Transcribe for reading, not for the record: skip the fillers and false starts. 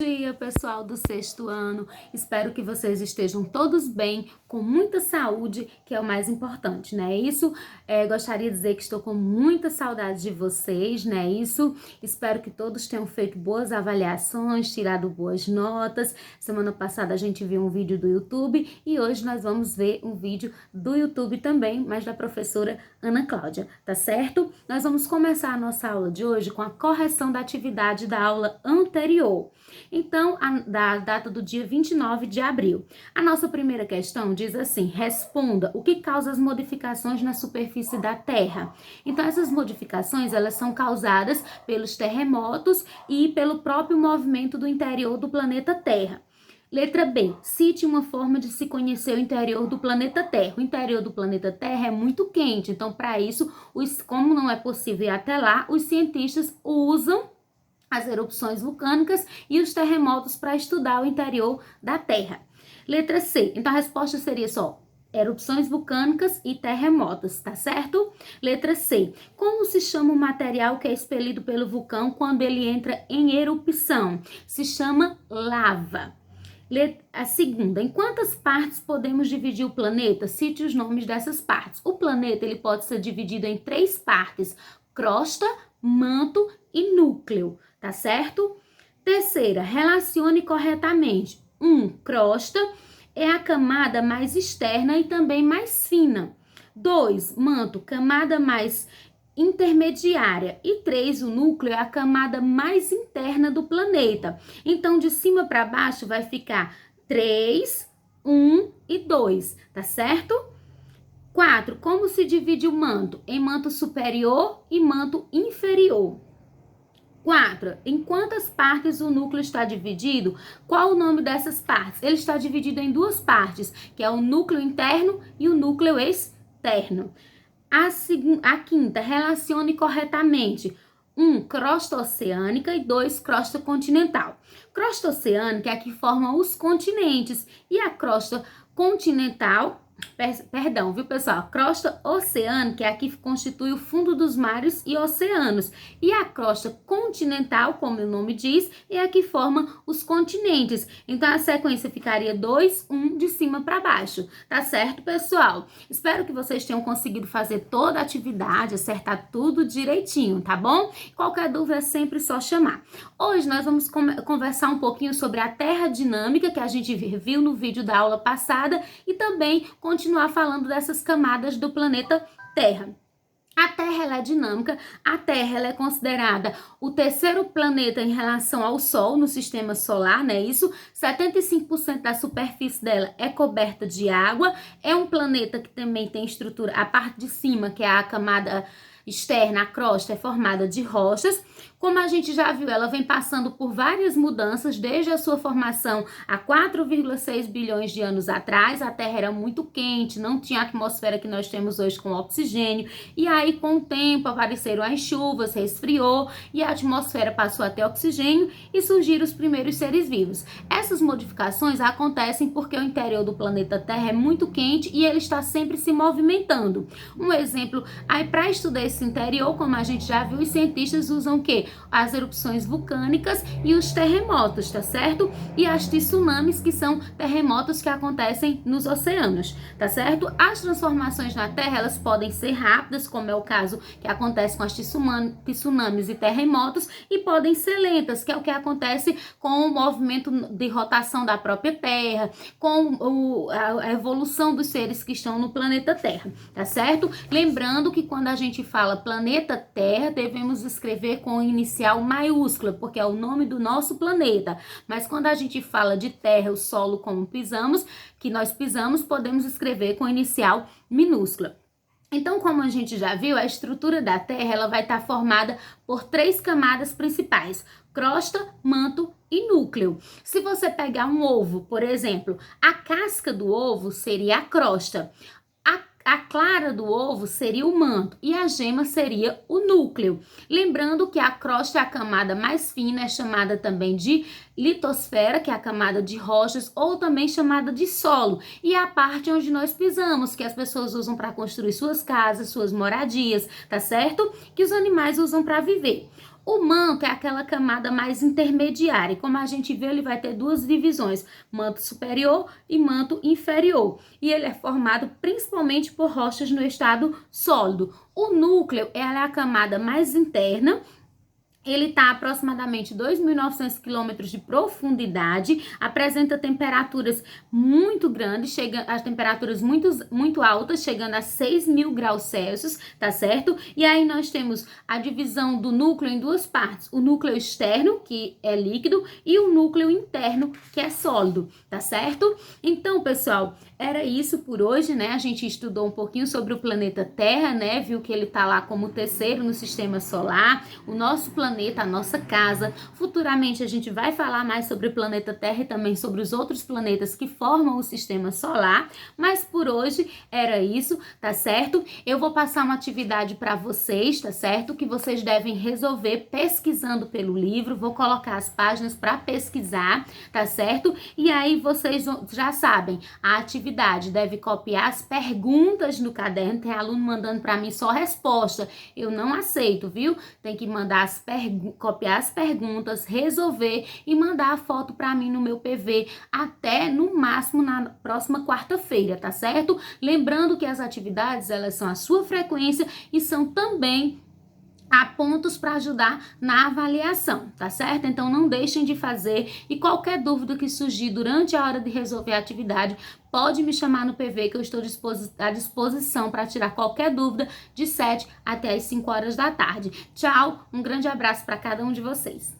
Bom dia, pessoal do sexto ano. Espero que vocês estejam todos bem, com muita saúde, que é o mais importante, né? Gostaria de dizer que estou com muita saudade de vocês, né? Espero que todos tenham feito boas avaliações, tirado boas notas. Semana passada a gente viu um vídeo do YouTube e hoje nós vamos ver um vídeo do YouTube também, mas da professora Ana Cláudia, tá certo? Nós vamos começar a nossa aula de hoje com a correção da atividade da aula anterior. Então, da data do dia 29 de abril. A nossa primeira questão diz assim: responda o que causa as modificações na superfície da Terra. Então, essas modificações, elas são causadas pelos terremotos e pelo próprio movimento do interior do planeta Terra. Letra B. Cite uma forma de se conhecer o interior do planeta Terra. O interior do planeta Terra é muito quente, então, para isso, como não é possível ir até lá, os cientistas usam as erupções vulcânicas e os terremotos para estudar o interior da Terra. Letra C. Então, a resposta seria só erupções vulcânicas e terremotos, tá certo? Letra C. Como se chama o material que é expelido pelo vulcão quando ele entra em erupção? Se chama lava. A segunda, em quantas partes podemos dividir o planeta? Cite os nomes dessas partes. O planeta ele pode ser dividido em 3 partes: crosta, manto e núcleo, tá certo? Terceira, relacione corretamente. 1. Crosta é a camada mais externa e também mais fina. 2. Manto, camada mais intermediária. E 3, o núcleo é a camada mais interna do planeta. Então, de cima para baixo vai ficar 3, 1 e 2, tá certo? 4. Como se divide o manto? Em manto superior e manto inferior. 4. Em quantas partes o núcleo está dividido? Qual o nome dessas partes? Ele está dividido em 2 partes, que é o núcleo interno e o núcleo externo. A quinta, relacione corretamente. 1. Crosta oceânica e 2. Crosta continental. Crosta oceânica é a que forma os continentes e a crosta continental, perdão, viu, pessoal? Crosta oceânica é a que constitui o fundo dos mares e oceanos. E a crosta continental, como o nome diz, é a que forma os continentes. Então, a sequência ficaria 2, 1, de cima para baixo. Tá certo, pessoal? Espero que vocês tenham conseguido fazer toda a atividade, acertar tudo direitinho, tá bom? Qualquer dúvida é sempre só chamar. Hoje nós vamos conversar um pouquinho sobre a terradinâmica, que a gente viu no vídeo da aula passada, e também continuar falando dessas camadas do planeta Terra. A Terra ela é dinâmica, a Terra ela é considerada o terceiro planeta em relação ao Sol no sistema solar, né? 75% da superfície dela é coberta de água, é um planeta que também tem estrutura, a parte de cima, que é a camada externa, a crosta, é formada de rochas. Como a gente já viu, ela vem passando por várias mudanças desde a sua formação há 4,6 bilhões de anos atrás. A Terra era muito quente, não tinha a atmosfera que nós temos hoje com oxigênio. E aí, com o tempo, apareceram as chuvas, resfriou e a atmosfera passou a ter oxigênio e surgiram os primeiros seres vivos. Essas modificações acontecem porque o interior do planeta Terra é muito quente e ele está sempre se movimentando. Um exemplo, aí para estudar esse interior, como a gente já viu, os cientistas usam o quê? As erupções vulcânicas e os terremotos, tá certo? E as tsunamis, que são terremotos que acontecem nos oceanos, tá certo? As transformações na Terra, elas podem ser rápidas, como é o caso que acontece com as tsunamis e terremotos, e podem ser lentas, que é o que acontece com o movimento de rotação da própria Terra, com a evolução dos seres que estão no planeta Terra, tá certo? Lembrando que quando a gente fala planeta Terra, devemos escrever com inicial maiúscula, porque é o nome do nosso planeta. Mas quando a gente fala de terra, o solo como pisamos, que nós pisamos, podemos escrever com inicial minúscula. Então, como a gente já viu, a estrutura da Terra ela vai estar formada por 3 camadas principais: crosta, manto e núcleo. Se você pegar um ovo, por exemplo, a casca do ovo seria a crosta. A clara do ovo seria o manto e a gema seria o núcleo. Lembrando que a crosta é a camada mais fina, é chamada também de litosfera, que é a camada de rochas, ou também chamada de solo. E é a parte onde nós pisamos, que as pessoas usam para construir suas casas, suas moradias, tá certo? Que os animais usam para viver. O manto é aquela camada mais intermediária, e como a gente vê, ele vai ter duas divisões, manto superior e manto inferior, e ele é formado principalmente por rochas no estado sólido. O núcleo, ela é a camada mais interna. Ele está a aproximadamente 2.900 quilômetros de profundidade, apresenta temperaturas muito grandes, chega a temperaturas muito altas, chegando a 6.000 graus Celsius, tá certo? E aí nós temos a divisão do núcleo em duas partes, o núcleo externo, que é líquido, e o núcleo interno, que é sólido, tá certo? Então, pessoal, era isso por hoje, né? A gente estudou um pouquinho sobre o planeta Terra, né? Viu que ele tá lá como o terceiro no sistema solar, o nosso planeta, a nossa casa. Futuramente a gente vai falar mais sobre o planeta Terra e também sobre os outros planetas que formam o sistema solar, mas por hoje era isso, tá certo? Eu vou passar uma atividade para vocês, tá certo? Que vocês devem resolver pesquisando pelo livro, vou colocar as páginas para pesquisar, tá certo? E aí vocês já sabem, a atividade deve copiar as perguntas no caderno. Tem aluno mandando para mim só resposta, eu não aceito, viu? Tem que mandar copiar as perguntas, resolver e mandar a foto para mim no meu PV até no máximo na próxima quarta-feira, tá certo? Lembrando que as atividades, elas são a sua frequência e são também há pontos para ajudar na avaliação, tá certo? Então não deixem de fazer, e qualquer dúvida que surgir durante a hora de resolver a atividade, pode me chamar no PV que eu estou à disposição para tirar qualquer dúvida de 7 até as 5 horas da tarde. Tchau, um grande abraço para cada um de vocês.